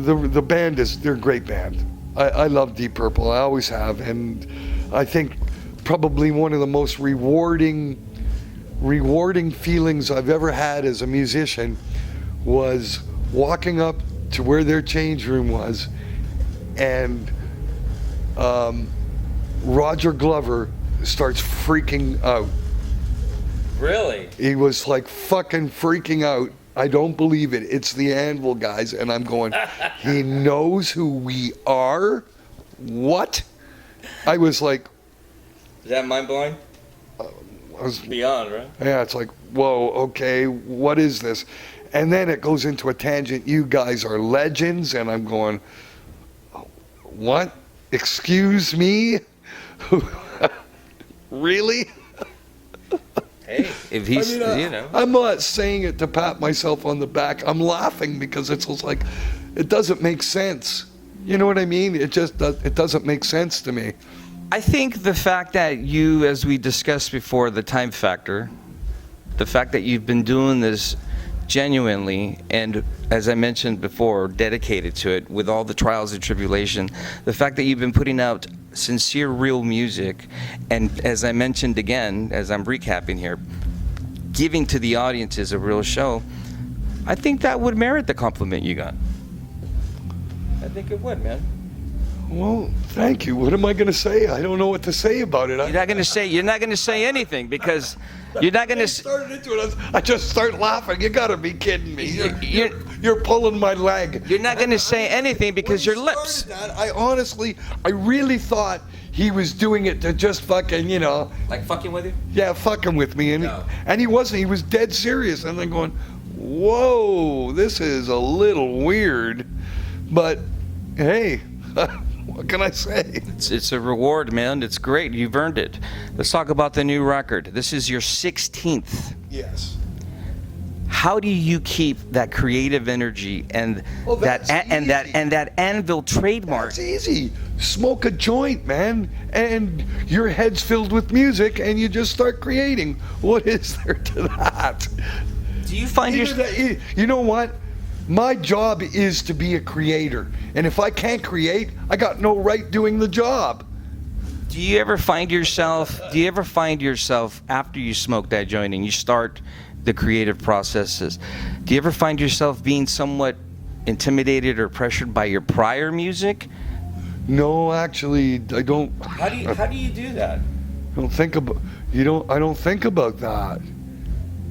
the band they're a great band. I love Deep Purple. I always have, and I think probably one of the most rewarding feelings I've ever had as a musician was walking up to where their change room was, and Roger Glover starts freaking out. Really? He was like fucking freaking out. I don't believe it. It's the Anvil guys. And I'm going, he knows who we are? What? I was like... Is that mind-blowing? I was beyond, right? Yeah, it's like, whoa, okay, what is this? And then it goes into a tangent. You guys are legends. And I'm going, what? Excuse me? Really? Hey, if he's, you know. I'm not saying it to pat myself on the back. I'm laughing because it's just like, it doesn't make sense. You know what I mean? It just it doesn't make sense to me. I think the fact that you, as we discussed before, the time factor, the fact that you've been doing this genuinely and, as I mentioned before, dedicated to it with all the trials and tribulation, the fact that you've been putting out sincere, real music, and as I mentioned again, as I'm recapping here, giving to the audiences a real show, I think that would merit the compliment you got. I think it would, man. Well, thank you. What am I going to say? I don't know what to say about it. You're not going to say anything because you're not going to. I just start laughing. You got to be kidding me. You're pulling my leg. You're not going to say anything because your lips. That, I really thought he was doing it to just fucking, Like fucking with you? Yeah, fucking with me. And he wasn't. He was dead serious. And I'm going, whoa, this is a little weird. But, hey. What can I say? It's a reward, man. It's great. You've earned it. Let's talk about the new record. This is your 16th. Yes. How do you keep that creative energy and that Anvil trademark? It's easy. Smoke a joint, man, and your head's filled with music, and you just start creating. What is there to that? Do you find you know what? My job is to be a creator. And if I can't create, I got no right doing the job. Do you ever find yourself after you smoke that joint and you start the creative processes, do you ever find yourself being somewhat intimidated or pressured by your prior music? No, actually, I don't. How do you do that? I don't think about that.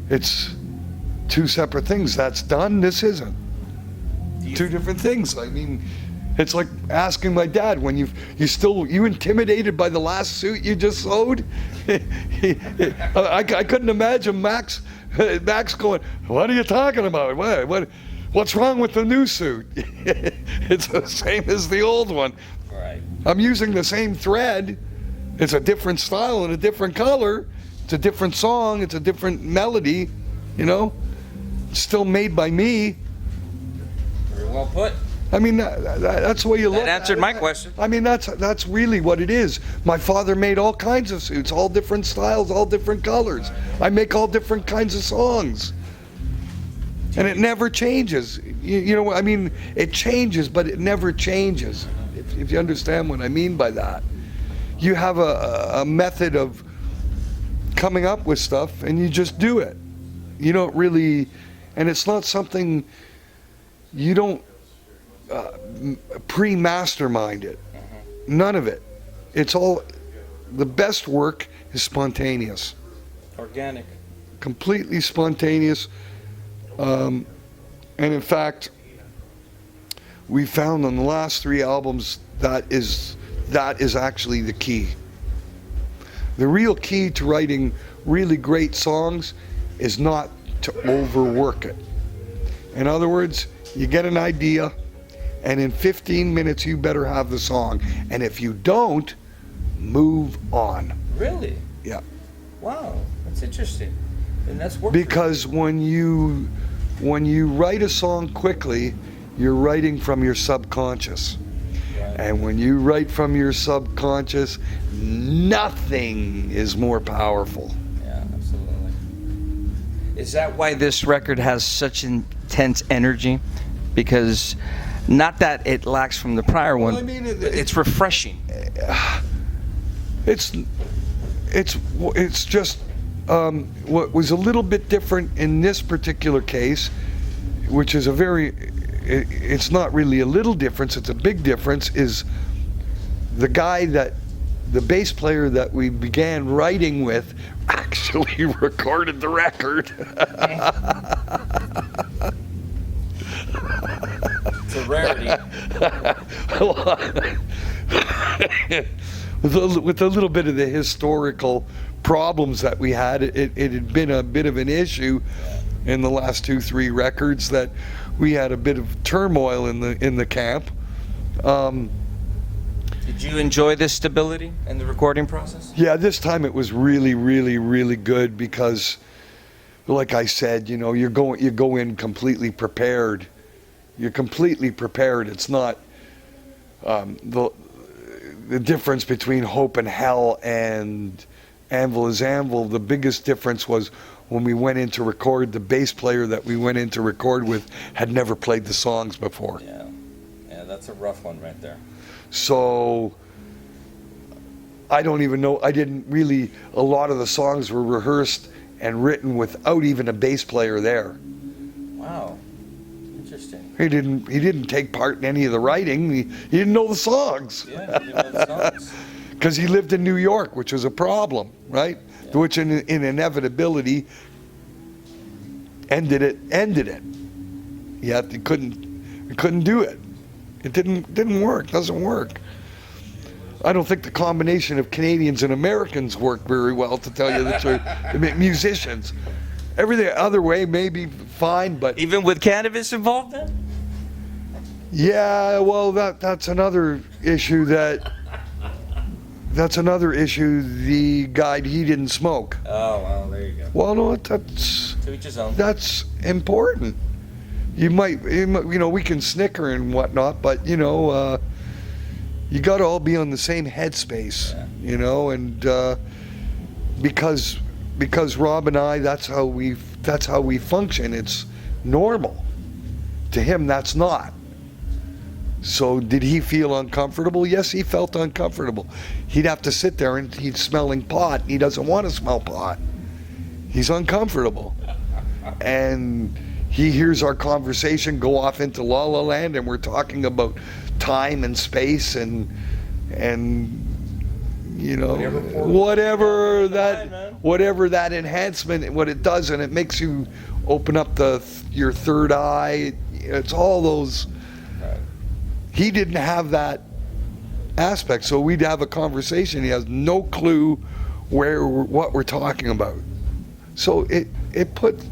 It's two separate things. That's done, this isn't. Two different things. I mean, it's like asking my dad when you intimidated by the last suit you just sewed. I couldn't imagine Max going, "What are you talking about? What's wrong with the new suit?" It's the same as the old one. Right. I'm using the same thread. It's a different style and a different color. It's a different song. It's a different melody. It's still made by me. Very well put. I mean, that's the way you look at it. That answered my question. I mean, that's really what it is. My father made all kinds of suits, all different styles, all different colors. I make all different kinds of songs. And it never changes. I mean, it changes, but it never changes, if you understand what I mean by that. You have a method of coming up with stuff, and you just do it. You don't really, and it's not something, you don't pre-mastermind it. None of it. It's all, the best work is spontaneous. Organic. Completely spontaneous. And in fact, we found on the last 3 albums that is actually the key. The real key to writing really great songs is not to overwork it. In other words, you get an idea, and in 15 minutes you better have the song. And if you don't, move on. Really? Yeah. Wow, that's interesting. And that's working. Because when you write a song quickly, you're writing from your subconscious. Right. And when you write from your subconscious, nothing is more powerful. Yeah, absolutely. Is that why this record has such intense energy? Because Not that it lacks from the prior one. I mean, but it's refreshing. It's just what was a little bit different in this particular case, which is it's not really a little difference, it's a big difference, is the bass player that we began writing with actually recorded the record. It's a rarity. With a little bit of the historical problems that we had, it had been a bit of an issue in the last 2-3 records that we had a bit of turmoil in the camp. Did you enjoy this stability in the recording process? Yeah, this time it was really, really, really good because, like I said, you go in completely prepared. You're completely prepared. It's not the difference between Hope and Hell and Anvil is Anvil. The biggest difference was when we went in to record, the bass player that we went in to record with had never played the songs before. Yeah, that's a rough one right there. So I don't even know. A lot of the songs were rehearsed and written without even a bass player there. Wow, interesting. He didn't take part in any of the writing. He didn't know the songs. Yeah, you know the songs. Because he lived in New York, which was a problem, right? Yeah. Which in inevitability ended it. Yet he couldn't do it. It didn't work. Doesn't work. I don't think the combination of Canadians and Americans worked very well, to tell you the truth. I mean, musicians. Every other way may be fine, but Even with cannabis involved then? yeah, well, that's another issue. That's another issue. The guy, he didn't smoke. Oh, well, there you go. Well, no, that's To each his own. important. You might, we can snicker and whatnot, but you got to all be on the same headspace, Yeah. and because Rob and I, that's how we function. It's normal. To him, that's not. So did he feel uncomfortable? Yes, he felt uncomfortable. He'd have to sit there and he's smelling pot. And he doesn't want to smell pot. He's uncomfortable. And he hears our conversation go off into La La Land, and we're talking about time and space and whatever that enhancement, what it does, and it makes you open up your third eye. It's all those. He didn't have that aspect, so we'd have a conversation. He has no clue what we're talking about. So it puts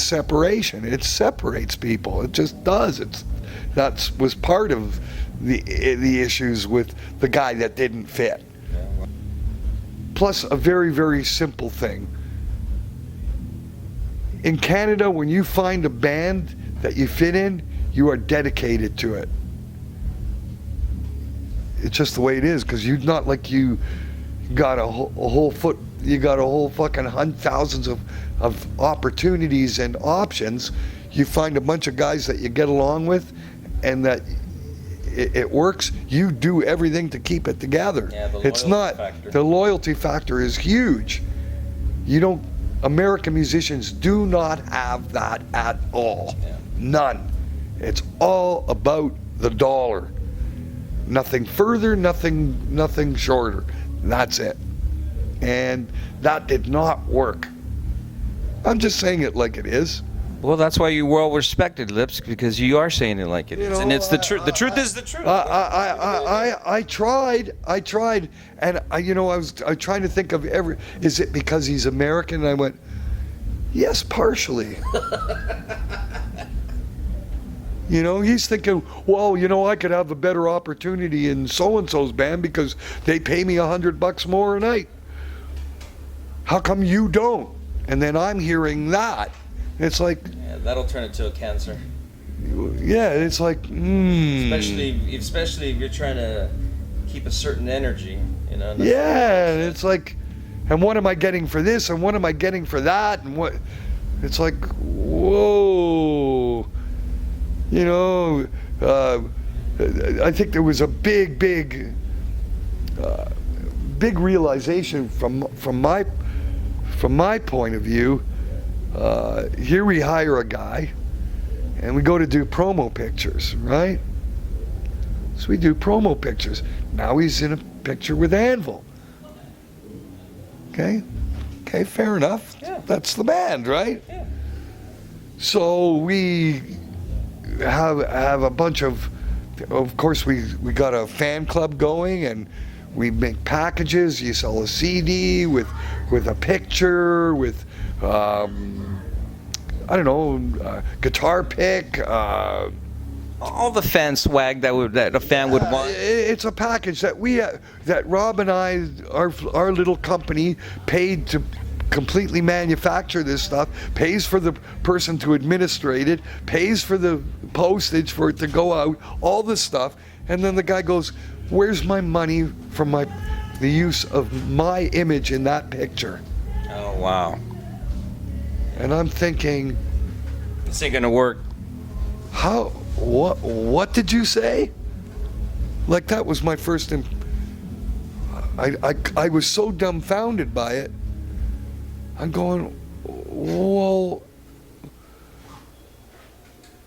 separation. It separates people. It just does. That was part of the issues with the guy that didn't fit. Plus, a very, very simple thing. In Canada, when you find a band that you fit in, you are dedicated to it. It's just the way it is, because you're not like you got a whole fucking thousands of opportunities and options. You find a bunch of guys that you get along with and that it works. You do everything to keep it together. Yeah, the loyalty factor is huge. American musicians do not have that at all. Yeah. None. It's all about the dollar. Nothing further, nothing shorter. That's it. And that did not work. I'm just saying it like it is. Well, that's why you're well respected, Lips, because you are saying it like it is, and it's the truth. The truth is the truth. I tried, and I was trying to think of is it because he's American? And I went, yes, partially. He's thinking, well, I could have a better opportunity in so-and-so's band because they pay me $100 more a night. How come you don't? And then I'm hearing that. It's like... Yeah, that'll turn into a cancer. Yeah, it's like, Especially if you're trying to keep a certain energy, Yeah, it's like, and what am I getting for this? And what am I getting for that? And what... It's like, whoa... I think there was a big realization from my point of view. Here we hire a guy, and we go to do promo pictures, right? So we do promo pictures. Now he's in a picture with Anvil. Okay, fair enough. Yeah. That's the band, right? Yeah. So we have a bunch of course we got a fan club going, and we make packages. You sell a CD with a picture, with I don't know, guitar pick. All the fan swag that a fan would want. It's a package that Rob and I, our little company, paid to completely manufacture this stuff, pays for the person to administrate it, pays for the postage for it to go out, all this stuff, and then the guy goes, "Where's my money from the use of my image in that picture?" Oh wow! And I'm thinking, This ain't gonna work. how? What did you say? Like, that was my first. I was so dumbfounded by it. I'm going, well.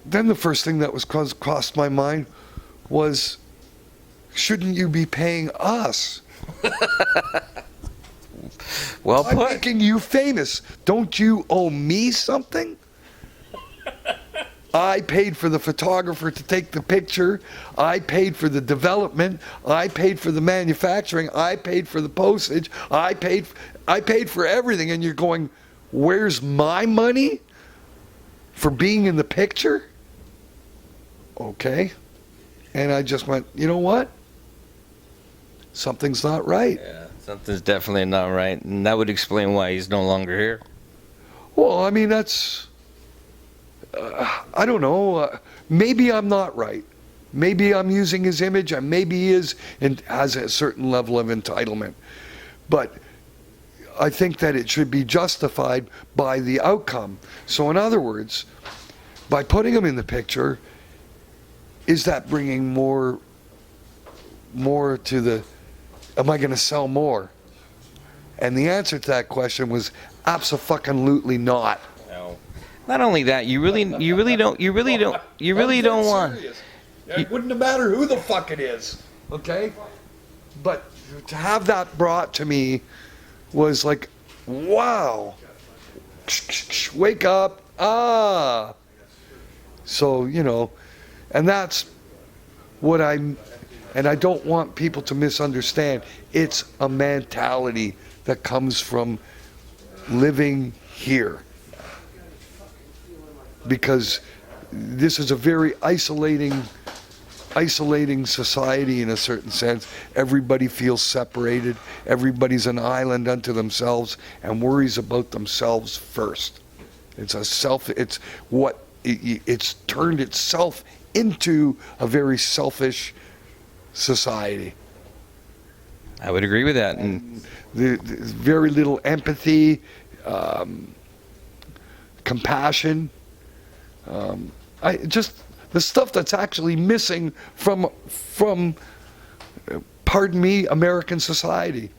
Then the first thing that was crossed my mind was, shouldn't you be paying us? Well I'm put. making you famous. Don't you owe me something? I paid for the photographer to take the picture. I paid for the development. I paid for the manufacturing. I paid for the postage. I paid for everything. And you're going, where's my money for being in the picture? Okay. And I just went, you know what? Something's not right. Yeah, something's definitely not right, and that would explain why he's no longer here. Well, I mean, that's, I don't know. Maybe I'm not right. Maybe I'm using his image, and maybe he is and has a certain level of entitlement. But I think that it should be justified by the outcome. So in other words, by putting him in the picture, is that bringing more to the, am I going to sell more? And the answer to that question was abso-fucking-lutely not. No. Not only that, you really don't want. It wouldn't matter who the fuck it is, okay? But to have that brought to me was like, wow. Wake up. Ah. So, you know, and that's what and I don't want people to misunderstand. It's a mentality that comes from living here. Because this is a very isolating society in a certain sense. Everybody feels separated. Everybody's an island unto themselves and worries about themselves first. It's turned itself into a very selfish society. I would agree with that. And There's very little empathy, compassion. The stuff that's actually missing from, pardon me, American society.